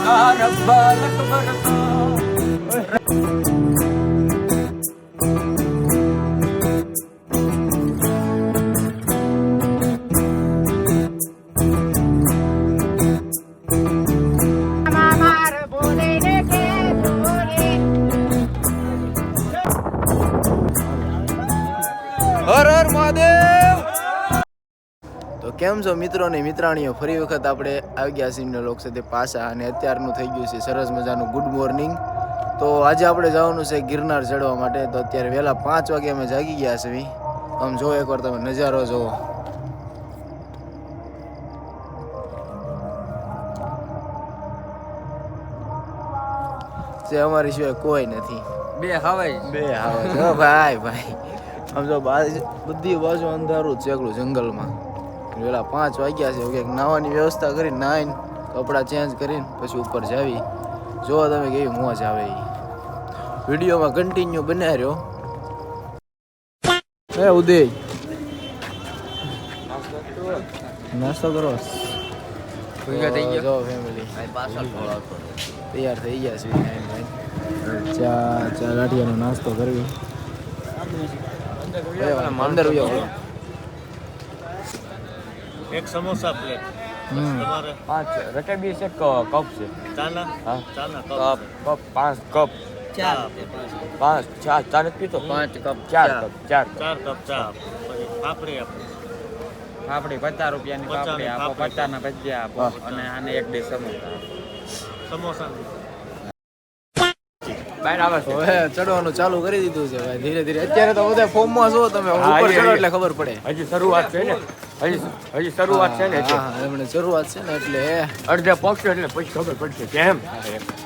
હર હર મહાદેવ. તો કેમ છો મિત્રો ને મિત્રાણીઓ, ફરી વખત આપણે આવી ગયા સિંહનો લોક સાથે પાછા, અને અત્યારનું થઈ ગયું છે સરસ મજાનું ગુડ મોર્નિંગ. તો આજે આપણે જવાનું છે ગિરનાર ચડવા માટે. તો અત્યારે વહેલા 5 વાગે અમે જાગી ગયા છે. આમ જો એકવાર તમે નજારો જોવો. જે અમારી સિવાય કોઈ નથી. બે હવાય ભાઈ ભાઈ. આમ જો બધી બાજુ અંધારું જ છે એકલું જંગલમાં. વેલા 5 વાગ્યા છે. કંઈક નાવાની વ્યવસ્થા કરીને નાહીને કપડાં ચેન્જ કરીને પછી ઉપર જાવી. જો તમે કેવી મોજ આવે એ વિડીયોમાં કન્ટિન્યુ બનાવી રહ્યો. હે ઉદય, નાસ્તો કરો. જો ફેમિલી તૈયાર થઈ ગયા છે. ચા ગાંઠિયાનો નાસ્તો કરવી. અંદર એક સમોસા પ્લેટ તમારે 5 રકેબી છે કપ છે ચાના હા ચાના કપ 5 કપ 5 ચા નથી પીતો 5 કપ 4 કપ ચા પછી પાપડી આપો. પાપડી 50 રૂપિયાની પાપડી આપો, 50 ના ભજીયા આપો, અને આને એક બે સમોસા સમોસા બહાર આવે છે. હવે ચડવાનું ચાલુ કરી દીધું છે ભાઈ, ધીરે ધીરે. અત્યારે તો બધા ફોર્મમાં છો તમે, ઉપર ચડો એટલે ખબર પડે. હજી શરૂઆત છે ને, હજી શરૂઆત છે ને. એમણે શરૂઆત છે ને એટલે અડધે પગશે એટલે પછી ખબર પડશે કેમ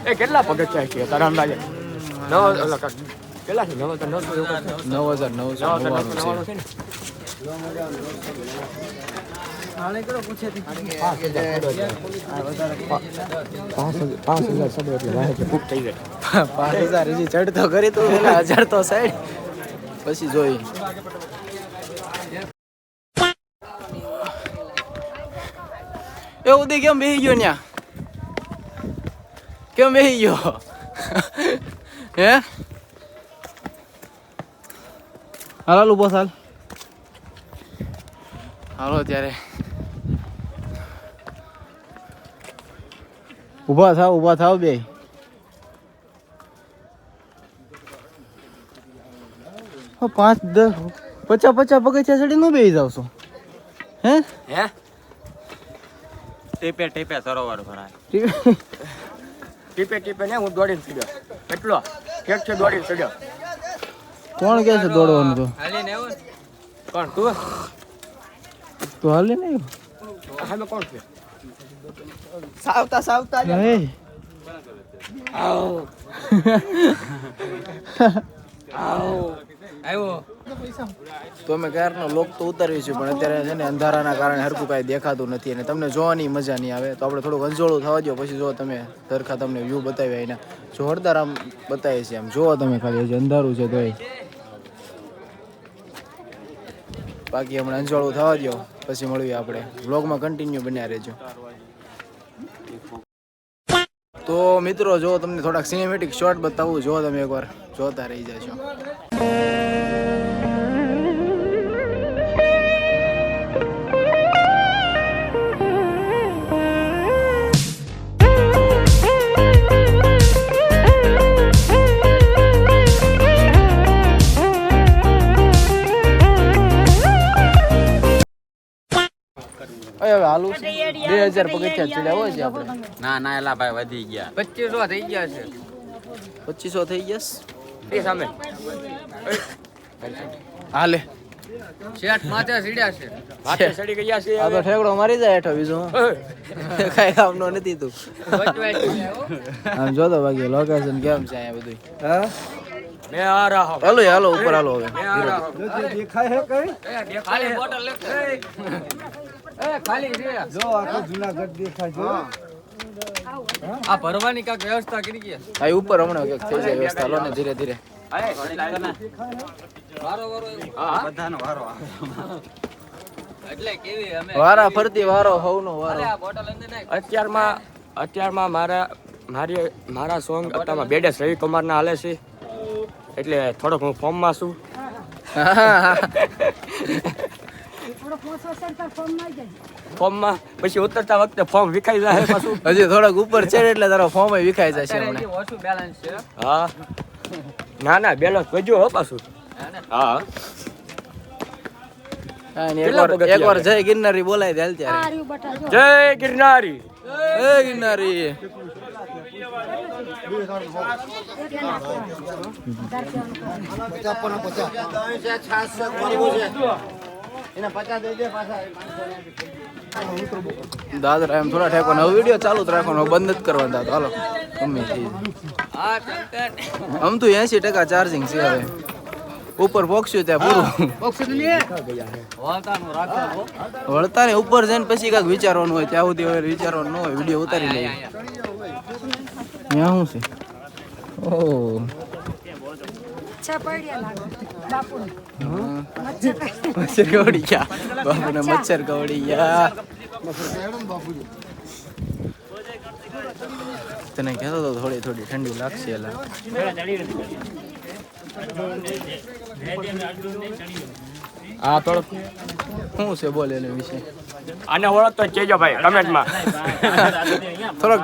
એ કેટલા પગથિયા છે તારા અંદાજે. કેટલા છે? 9,999 છે ને. $5,000 હજી ચડતો કરી તું, 1,000 તો સાઈડ પછી જોઈ. એ ઉદય કેમ બેસી ગયો ન્યા? કેમ બેસી ગયો? હે હાલ ઉભો ચાલ. હાલો ત્યારે ઊભા થાવ બે. પાંચ 10 50 પગથિયા ચડી નો બેસી જાવ છો? હે ટીપે સરોવર ભરાય. ટીપે ને હું દોડીને ચડ્યો. કેટલો કેક છે દોડીને ચડ્યો. કોણ કે છે દોડવાનું? તો હાલીને આવ્યો. કોણ તું? તો હાલે ને. હામે કોણ છે? સાવતા આવો આવ્યો. તો અમે ક્યારનો લોક તો ઉતારવી છે, પણ અત્યારે છે ને અંધારાના કારણે હરખું કાંઈ દેખાતું નથી, અને તમને જોવાની મજા નહીં આવે. તો આપણે થોડુંક અંજોળું થવા દો, પછી જો તમે સરખા તમને વ્યૂ બતાવ્યા એના જોરદાર આમ બતાવીએ છીએ. આમ જોવો તમે ખાલી, હજી અંધારું છે તોય. બાકી હમણાં અંજોળું થવા દો, પછી મળીએ આપણે. વ્લોગમાં કન્ટિન્યુ બન્યા રહેજો. તો મિત્રો જો તમને થોડાક સિનેમેટિક શોટ બતાવું, જો તમે એકવાર જોતા રહી જશો. હવે હાલું 2000 પગથિયા ચડ્યા હોય છે આપણે. ના એલા ભાઈ વધી ગયા. 2500 થઈ ગયા છે. 2500 થઈ ગયા એ સામે હાલે શેઠ માથે સીડ્યા છે. માથે સડી ગયા છે. આ તો ઠેકડો મારી જાય હેઠો બીજું કઈ કામનો નથી તું. આમ જો તો બાકી લોકેશન કેમ છે અહીંયા બધું. મે આ રહા હું. હાલો ઉપર હાલો. હવે દેખાય હે કઈ? ખાલી બોટલ લે. ખાલી છે. જો આખો જૂનાગઢ દેખાય જો. આ ભરવાની કાક વ્યવસ્થા કરી ગયા. આ ઉપર હમણાં કંઈક થઈ જાય વ્યવસ્થા. લો ને ધીરે ધીરે. બધાનો વારો એટલે કેવી અમે વારા ફરતી વારો હવનો વારો. આ બોટલ અંદર નાખ. અત્યારમાં મારા મારા સોંગ અત્યારમાં બેડેસ રવિ કુમારના હાલે છે એટલે થોડોક હું ફોર્મમાં છું. ફોર્મમાં પછી ઉતરતા વખતે ફોર્મ વિખાઈ જાય પાછું. હજી થોડાક ઉપર છે એટલે તારો ફોર્મ વિખાઈ જશે હમણાં. હા ના બેલેન્સ વધ્યો હો પાછું. હા એકવાર જય ગિરનારી બોલાય દે હાલ ત્યારે. જય ગિરનારી. જય ગિરનારી. દાદરા એમ થોડા ઠેકો હવે વિડીયો ચાલુ જ રાખવાનો, બંધ જ કરવાનો દાદા. હાલો ગમે તે આમ તો 80% ચાર્જિંગ છે હવે. ઉપર પોક્ષ્યું ત્યાં પૂરું. વળતા ને ઉપર જઈને પછી કાંઈક વિચારવાનું હોય, ત્યાં સુધી હવે વિચારવાનું ન હોય, વિડીયો ઉતારી લઈએ. ત્યાં શું છે? ઓહ મચ્છર કવડી ગયા બાપુને, મચ્છર કવડી ગયા. તને કહેતો તો થોડી ઠંડી લાગશે. એલા હા થોડોક શું છે બોલે એના વિશે? આને ઓળખતો જ કહેજો ભાઈ કમેન્ટમાં. થોડોક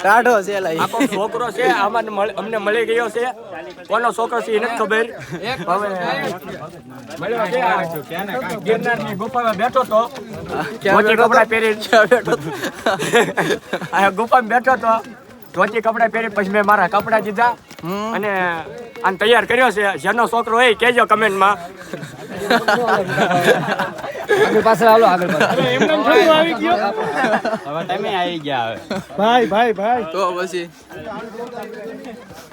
ટાઢો છે એલા. આપણો છોકરો છે અમને મળી ગયો છે. કોનો છોકરો છે એ નથી ખબર. હવે મળ્યો છે આ ગિરનારની ગુફામાં બેઠો તો ધોતી કપડા પહેરી આ ગુફામાં બેઠો તો ધોતી કપડા પહેરી પછી મેં મારા કપડા દીધા અને આને તૈયાર કર્યો છે. જેનો છોકરો હોય કહેજો કમેન્ટમાં. ભાઈ તો પછી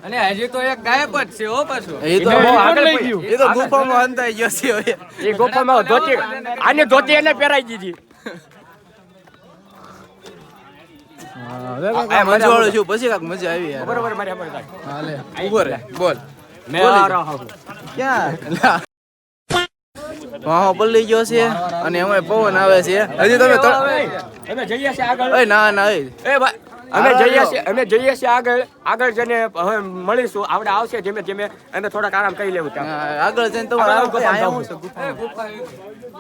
અને હજી તો એક ગાયબ જ છે હો પાછું. એ તો ગુફામાં અંતાઈ ગયો છે હવે. એ ગુફામાં ધોતી આની ધોતી એને પહેરાઈ દીધી. મજવાળું છું પછી કાંક મજા આવી યાર. બરોબર મારી આપણે હાલે ઉભો રહે બોલ. મેં આ રહો ક્યાં વાહો પલ્લી ગયો છે અને એમાં પવન આવે છે. હજી તમે અમે જઈએ છીએ આગળ. એ ના ના એ ભાઈ અમે જઈએ છીએ આગળ જઈને હવે મળીશું. આપણે આવશે ધીમે ધીમે અમે થોડાક આરામ કરી લેવું ત્યાં. આગળ જઈને તમારે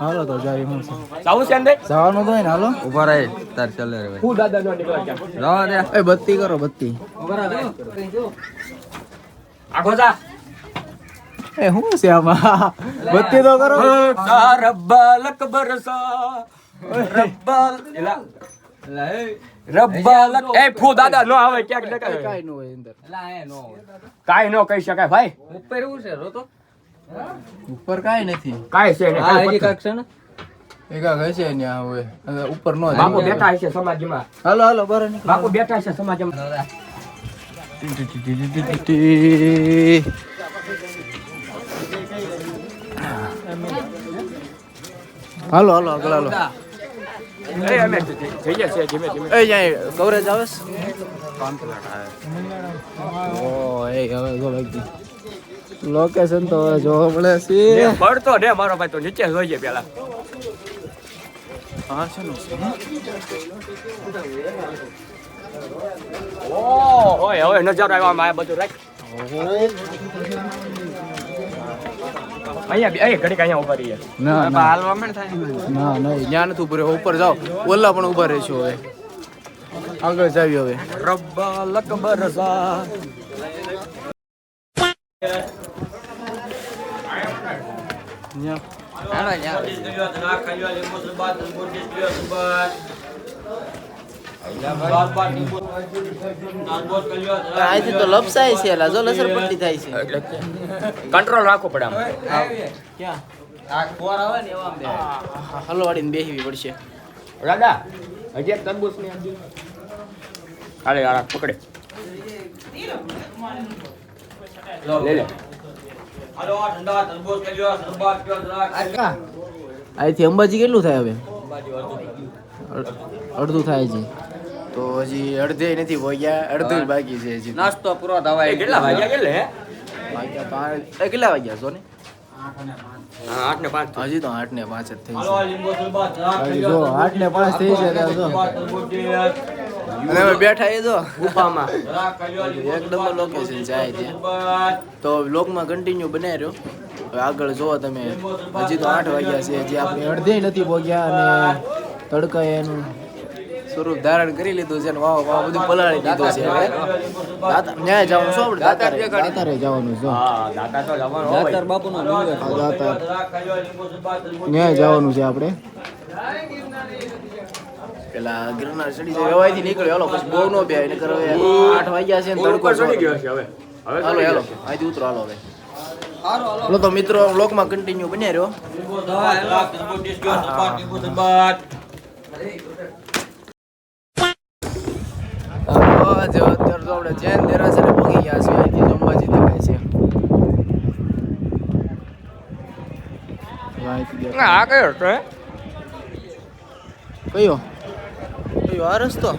હાલો તો જાય. હું જવું છે અંદર જવાનું તો હોય ને. હાલો ઉભા રહે તાર ચાલે રે હું દાદા નો નીકળ્યા રવા દે. એ બત્તી કરો બત્તી. આગો જા. એ શું છે આમાં? બત્તી તો કરો. રબ્બલ બરસા રબ્બલ રબ્બલ એ ફૂ દાદા નો આવે ક્યાંક ન કરે. કાઈ ન હોય અંદર. કાઈ નો કહી શકાય ભાઈ. ઉપર એવું છે રોતો ઉપર કાઈ નથી. કાઈ છે ને હા હજી કાક છે ને એકા હશે ત્યાં હવે ઉપર નો બાપુ બેઠા છે સમાજમાં. હાલો હાલો બહાર નીકળો. બાપુ બેઠા છે સમાજમાં. હાલો હાલો આગળ હાલો. એ અમે જઈએ છીએ ધીમે ધીમે. એ જાય કવરેજ આવે છે. ઓ એ હવે જો લાગી લોકેશન તો હવે જોવા મળે છે. પડતો ને મારો ભાઈ તો નીચે જોઈએ પેલા. હા છે ને. ઓ ઓય હવે નજારો આવ્યો આમાં આ બધું રાખ. અહીંયા ઘડીક અહીંયા ઉભા રહીએ. ના ના હાલવા માંડ થાય ના નહીં ત્યાં નથી ઉભો રહ્યો. ઉપર જાઓ ઓલા પણ ઉભા રહીશું હવે. આગળ જાવી હવે. રબ્બલ બરસા હાલો યાર આજથી તો લપસાય છે એલા. જો લસર પટ્ટી થાય છે. કંટ્રોલ રાખવો પડે આમ. ક્યાં આ ખોર આવે ને એવા બે હલવાડીને બેસવી પડશે. દાદા હજી એક તરબૂચ ની આપજો. હાલે યાર પકડે લે લે. અહીંથી અંબાજી કેટલું થાય હવે? અડધું થાય છે તો હજી અડધે નથી પહોંચ્યા. અડધું જ બાકી છે હજી. નાસ્તો પૂરો થવા એ કેટલા વાગ્યા કેટલે હે? વાગ્યા પાંચ. કેટલા વાગ્યા છો ને? હા 8:05 હજી તો 8:05 જ થઈ છે. હજી જો 8:05 થઈ છે ત્યાં જો. અને અમે બેઠા એ જો ગુફામાં એક નંબર લોકેશન છે આ છે. તો વ્લોગમાં કન્ટિન્યુ બનાવી રહ્યો. હવે આગળ જોવો તમે, હજી તો 8 વાગ્યા છે, હજી આપણે અડધે નથી પહોંચ્યા અને તડકાએ એનું સ્વરૂપ ધારણ કરી લીધું છે અને વાવ વાવ બધું પલાળી દીધું છે. હવે ન્યાય જવાનું શું આપણે દાતારે જવાનું છે. હા દાતા તો જવાનું હોય. દાતાર ન્યાય જવાનું છે આપણે. પેલા ગિરનાર ચડી જાય હવાઈથી નીકળ્યો, હાલો પછી બહુ નો બે નકર હવે 8 વાગ્યા છે ને તડકો ઉપર ચડી ગયો છે હવે. હવે હાલો હાલો અહીંથી ઉતરો હાલો હવે. હાલો તો મિત્રો વ્લોગમાં કન્ટિન્યુ બન્યા રહ્યો. જો અત્યારે તો આપણે જૈન દેરાસરે પહોંચી ગયા છીએ. અહીંથી અંબાજી દેખાય છે. અહીંથી દેખાય. આ કયો રસ્તો હે? કયો કયો આ રસ્તો?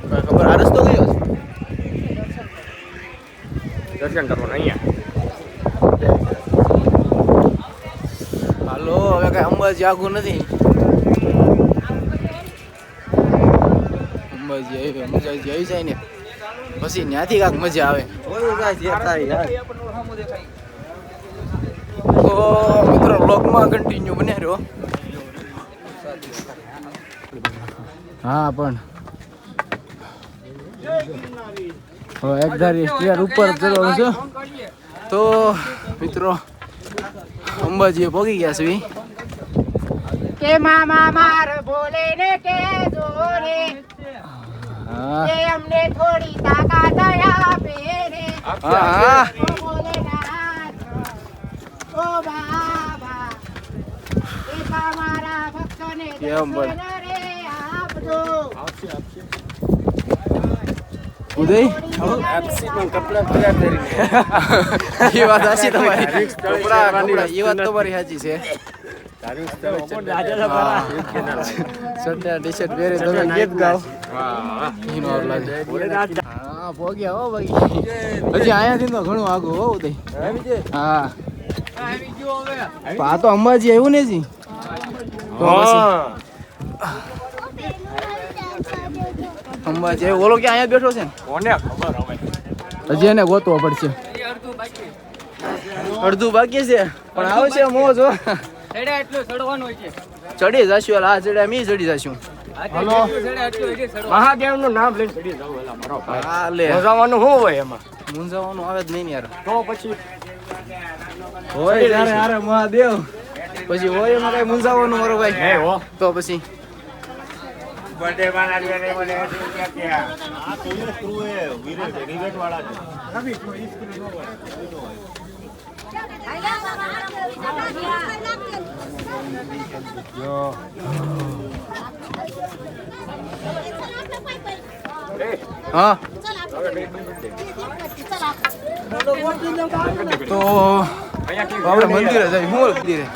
કાંઈ ખબર આ રસ્તો કયો છે? દર્શન કરવાનું અહીંયા. હાલો હવે કઈ અંબાજી આઘું નથી. અંબાજી આવી મજા આવી જાય ને પછી ત્યાંથી કાંક મજા આવે. તો મિત્રો બ્લોગમાં કન્ટિન્યુ બન્યા રહ્યો. હા પણ હવે એક ધારી સ્ટેર ઉપર ચડવાનું છે. તો મિત્રો અંબાજીએ પહોંચી ગયા છે. કે મામા માર બોલે ને કે જોરે હા કે અમને થોડી તાકાત આપે રે હા ઓ ભોલેનાથ ઓ બાબા એ તમારા ભક્તોને કેમ બોલ? દર્શન રે આપજો ઉદય એ વાત સાચી તમારી. કપડા એ વાત તમારી સાચી છે. ટી શર્ટ પહેરી તમે ગીત ગાઓ. એનો આવ લાગે. હા ભોગ્યા હો ભાઈ. હજી અહીંયાથી તો ઘણું આગું હો ઉદય. હા આ તો અંબાજી આવ્યું ને જી. તો પછી અંબાજી આવ્યું. ઓલો ક્યાં અહીંયા બેઠો છે ને? કોને ખબર હવે. હજી એને ગોતવો પડશે. અડધું બાકી છે પણ આવશે મોજ હો. ચડ્યા એટલું ચડવાનું હોય છે. ચડી જશું આ ચડ્યા મી ચડી જશું. હલો ચડ્યા એટલું હોય છે ચડવાનું. મહાદેવનું નામ લઈને ચડી જાવ એલા મારો ભાઈ. હા લે મજાવાનું શું હોય એમાં? મૂંઝાવાનું આવે જ નહીં ને યાર. તો પછી હોય ત્યારે હારે મહાદેવ પછી હોય એમાં કઈ મૂંઝાવાનું મારો ભાઈ. હે હો. તો પછી હા તો આપણે મંદિરે જઈએ. હું મંદિરે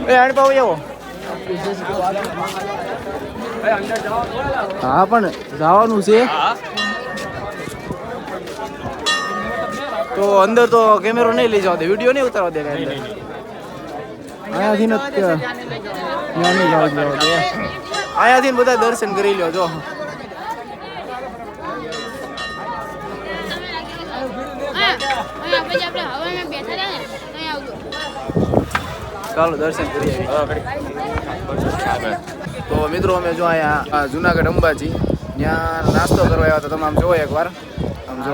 એ આણ પાવ આવો. હા પણ જવાનું છે તો અંદર તો કેમેરો નહીં લઈ જવા દે, વિડીયો નહીં ઉતારવા દે. અહીંયાથી ને ત્યાં નહીં જવા દે. અહીંયાથી બધા દર્શન કરી લો. જો ચાલો દર્શન કરી આવીએ. તો મિત્રો અમે જો અહીંયા જુનાગઢ અંબાજી ત્યાં નાસ્તો કરવા આવ્યા હતા. તમે આમ જોવો એકવાર, આમ જો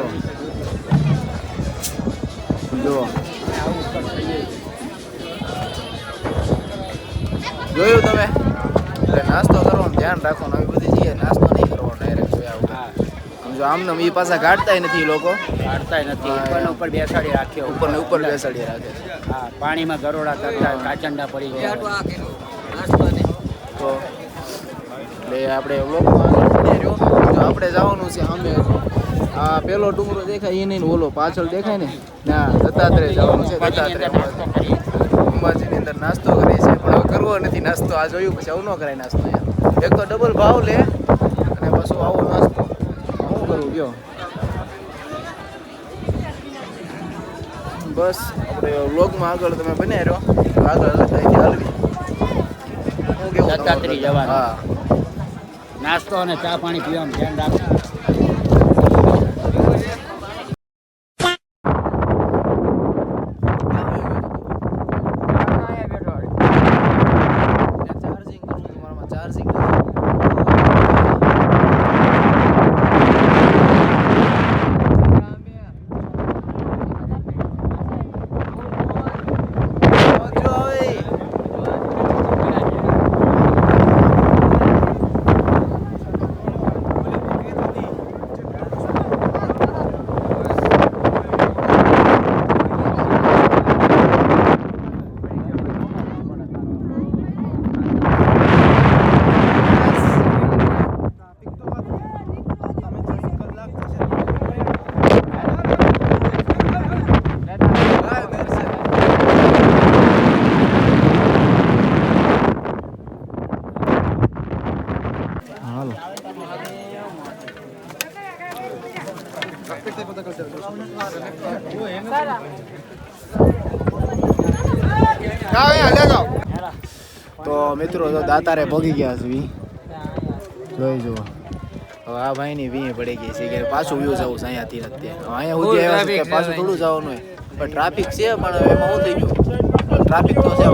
જોયું તમે? એટલે નાસ્તો કરવાનું ધ્યાન રાખવાનું. આવી બધી જગ્યાએ નાસ્તો નહીં કરવાનો ડાયરેક્ટ જોયા. આમ જો આમને એ પાછા કાઢતાય નથી લોકો. કાઢતાય નથી. ઉપર બેસાડી રાખ્યો. ઉપર ને ઉપર બેસાડી રાખે છે. હા, પાણીમાં ગરોડા કરતા કાચંડા પડી ગયા. તો એટલે આપણે વ્લોગમાં જો આપણે જવાનું છે સામે. આ પેલો ડુંગરો દેખાય એ નહીં, ઓલો પાછળ દેખાય ને ના દત્તાત્રેય જવાનું છે. દત્તાત્રેય અંબાજીની અંદર નાસ્તો કરીએ છીએ પણ હવે કરવો નથી નાસ્તો. આ જોયું પછી આવું ન કરાય નાસ્તો. એક તો ડબલ ભાવ લે અને પાછું આવો નાસ્તો શું કરવું કયો? બસ આપણે વ્લોગમાં આગળ તમે બન્યા રહ્યો તો આગળ ત્યાંથી હાલવી હું કેવું દત્તાત્રેય જવાનું. હા નાસ્તો અને ચા પાણી પીવાનું ધ્યાન રાખજો. ચાર્જિંગ કરું છું મારામાં ચાર્જિંગ તો મિત્રો તો દાતારે ભોગી ગયા છે જોઈ જુઓ હવે આ ભાઈની વી પડી ગઈ છે કે પાછું વ્યૂ જવું છે અહીંયાથી અત્યારે અહીંયા સુધી આવ્યા છે કે પાછું થોડું જવાનું હોય પણ ટ્રાફિક છે પણ હવે એમાં શું થઈ ગયું ટ્રાફિક તો છે જો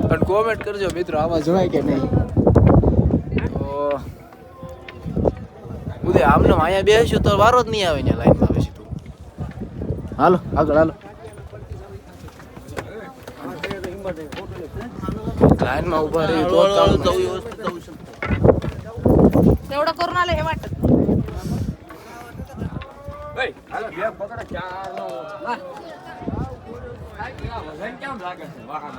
પણ કોમેન્ટ કરજો મિત્રો આમાં જોવાય કે નહીં તો ઉદય આમને અહીંયા બેસીશું તો વારો જ નહીં આવે ને લાઈનમાં બેસી તું હાલો આગળ હાલો લાઈનમાં ઉભા રહી તો तेवढं करून आलं हे वाटत હાલો બે પકડો ચાર નો વજન કેમ લાગે છે વાહન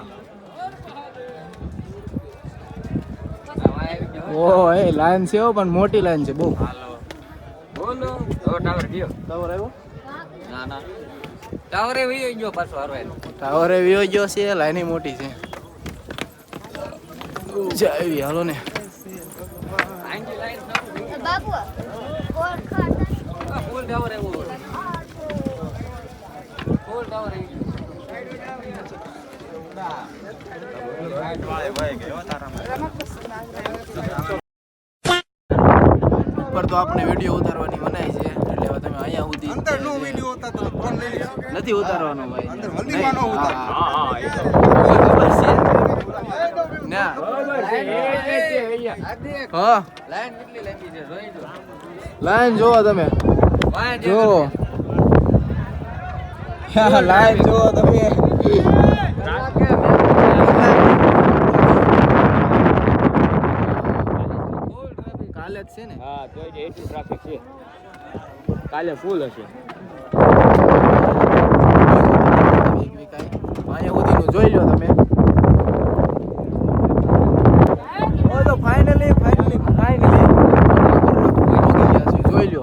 ઓ એ લાઈન છે હો, પણ મોટી લાઈન છે બહુ બોલો ટાવર ગયો ટાવર આવ્યો ના ના ટાવરે વહી ગયો પાછો હારવાય ટાવરે વિયો ગયો છે લાઈન મોટી છે જાવી હાલો ને बाबू कोण खाता ફૂલ ટાવર આવ્યો ફૂલ ટાવર ઉપર તો આપણે વિડીયો ઉતારવાની મનાઈ છે એટલે હવે તમે અહીંયા સુધી અંદરનો વિડિયો હતા તો ફોન લઈ લે. નથી ઉતારવાનો ભાઈ અંદર હલદીવાનો ઉતાર. હા ના હા હા લાઈન કેટલી લાંબી છે જોઈ લો લાઈન જોવો તમે વાહ જોવો લાઈન જોવો તમે કાલે જ છે ને હા તો એટલું ટ્રાફિક છે કાલે ફૂલ હશે અહીંયા સુધીનું જોઈ લો તમે તો ફાઇનલી જોઈ લો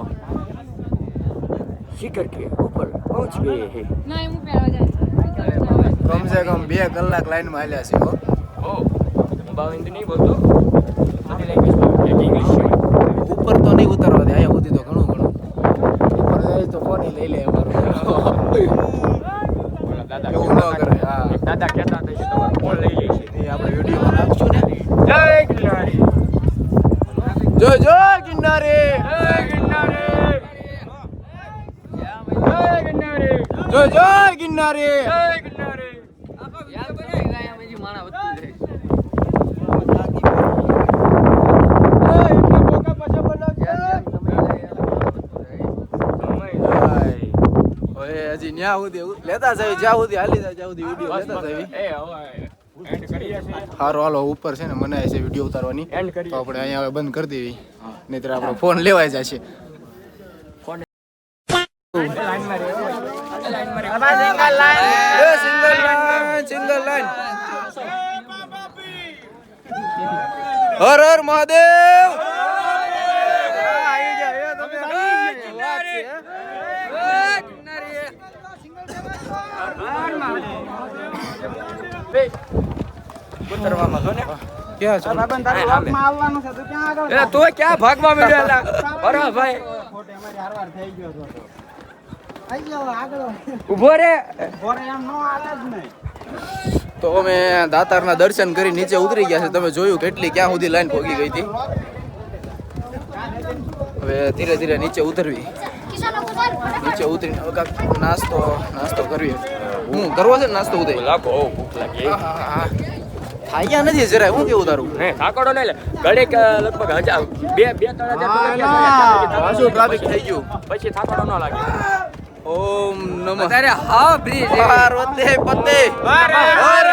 शिखर के ऊपर पहुंच गए हैं नाही मग पेळवा કમસે કમ 2 કલાક લાઈનમાં હાલ્યા છે હો ओ बाबा हिंदी नहीं बोलतो बड़ी लैंग्वेज में इंग्लिश ઉપર તો નહીં ઉતારવા દે અહીંયા સુધી તો ઘણું ઉપર જાય તો ફોન લઈ લે અમારો बोला दादा એવું ન કરે હા दादा कहता था कि તમારો ફોન લઈ લે છે એ આપણે વિડીયોમાં નાખશું ને જય કિનારે જો કિનારે જય કિનારે જો કિનારે જય કિનારે યાદ બનાવી ગયા મેજી માણા વધતું જાય ઓય હજી ન્યા સુધી લેતા જાવી જ્યાં સુધી હાલી જાય જ્યાં સુધી વિડીયો લેતા જાવી એ હવે એન્ડ કરીએ છે હારો હાલો ઉપર છે ને મનાય છે વિડીયો ઉતારવાની એન્ડ તો કરીએ આપણે અહીંયા હવે બંધ કરી દેવી નહીતર આપણો ફોન લેવાઈ જશે લાઈન માં રહેવો લાઈન માં સિંગલ લાઈન હર હર મહાદેવ ઉતરવામાં છો ને ક્યાં છો એ તો ક્યાં ભાગવા મળ્યો એલા બરા ભાઈ ઉભો રે તો અમે દાતારના દર્શન કરી નીચે ઉતરી ગયા છે. તમે જોયું કેટલી ક્યાં સુધી લાઈન ભોગી ગઈ હતી. હવે ધીરે ધીરે નીચે ઉતરવી. નીચે ઉતરીને હવે કાંઈક નાસ્તો કરવી. હું કરવો છે ને નાસ્તો ઉતરી લાગો ભૂખ લાગી થાક્યા નથી જરાય. હું કેવું તારું? હે થાકડો નહીં લે ઘડીક લગભગ 2-3 પાછું ટ્રાફિક થઈ ગયું. પછી થાકડો ન લાગે. ઓમ નમઃ અરે હા બ્રિજ પાર્વતી પતે હર હર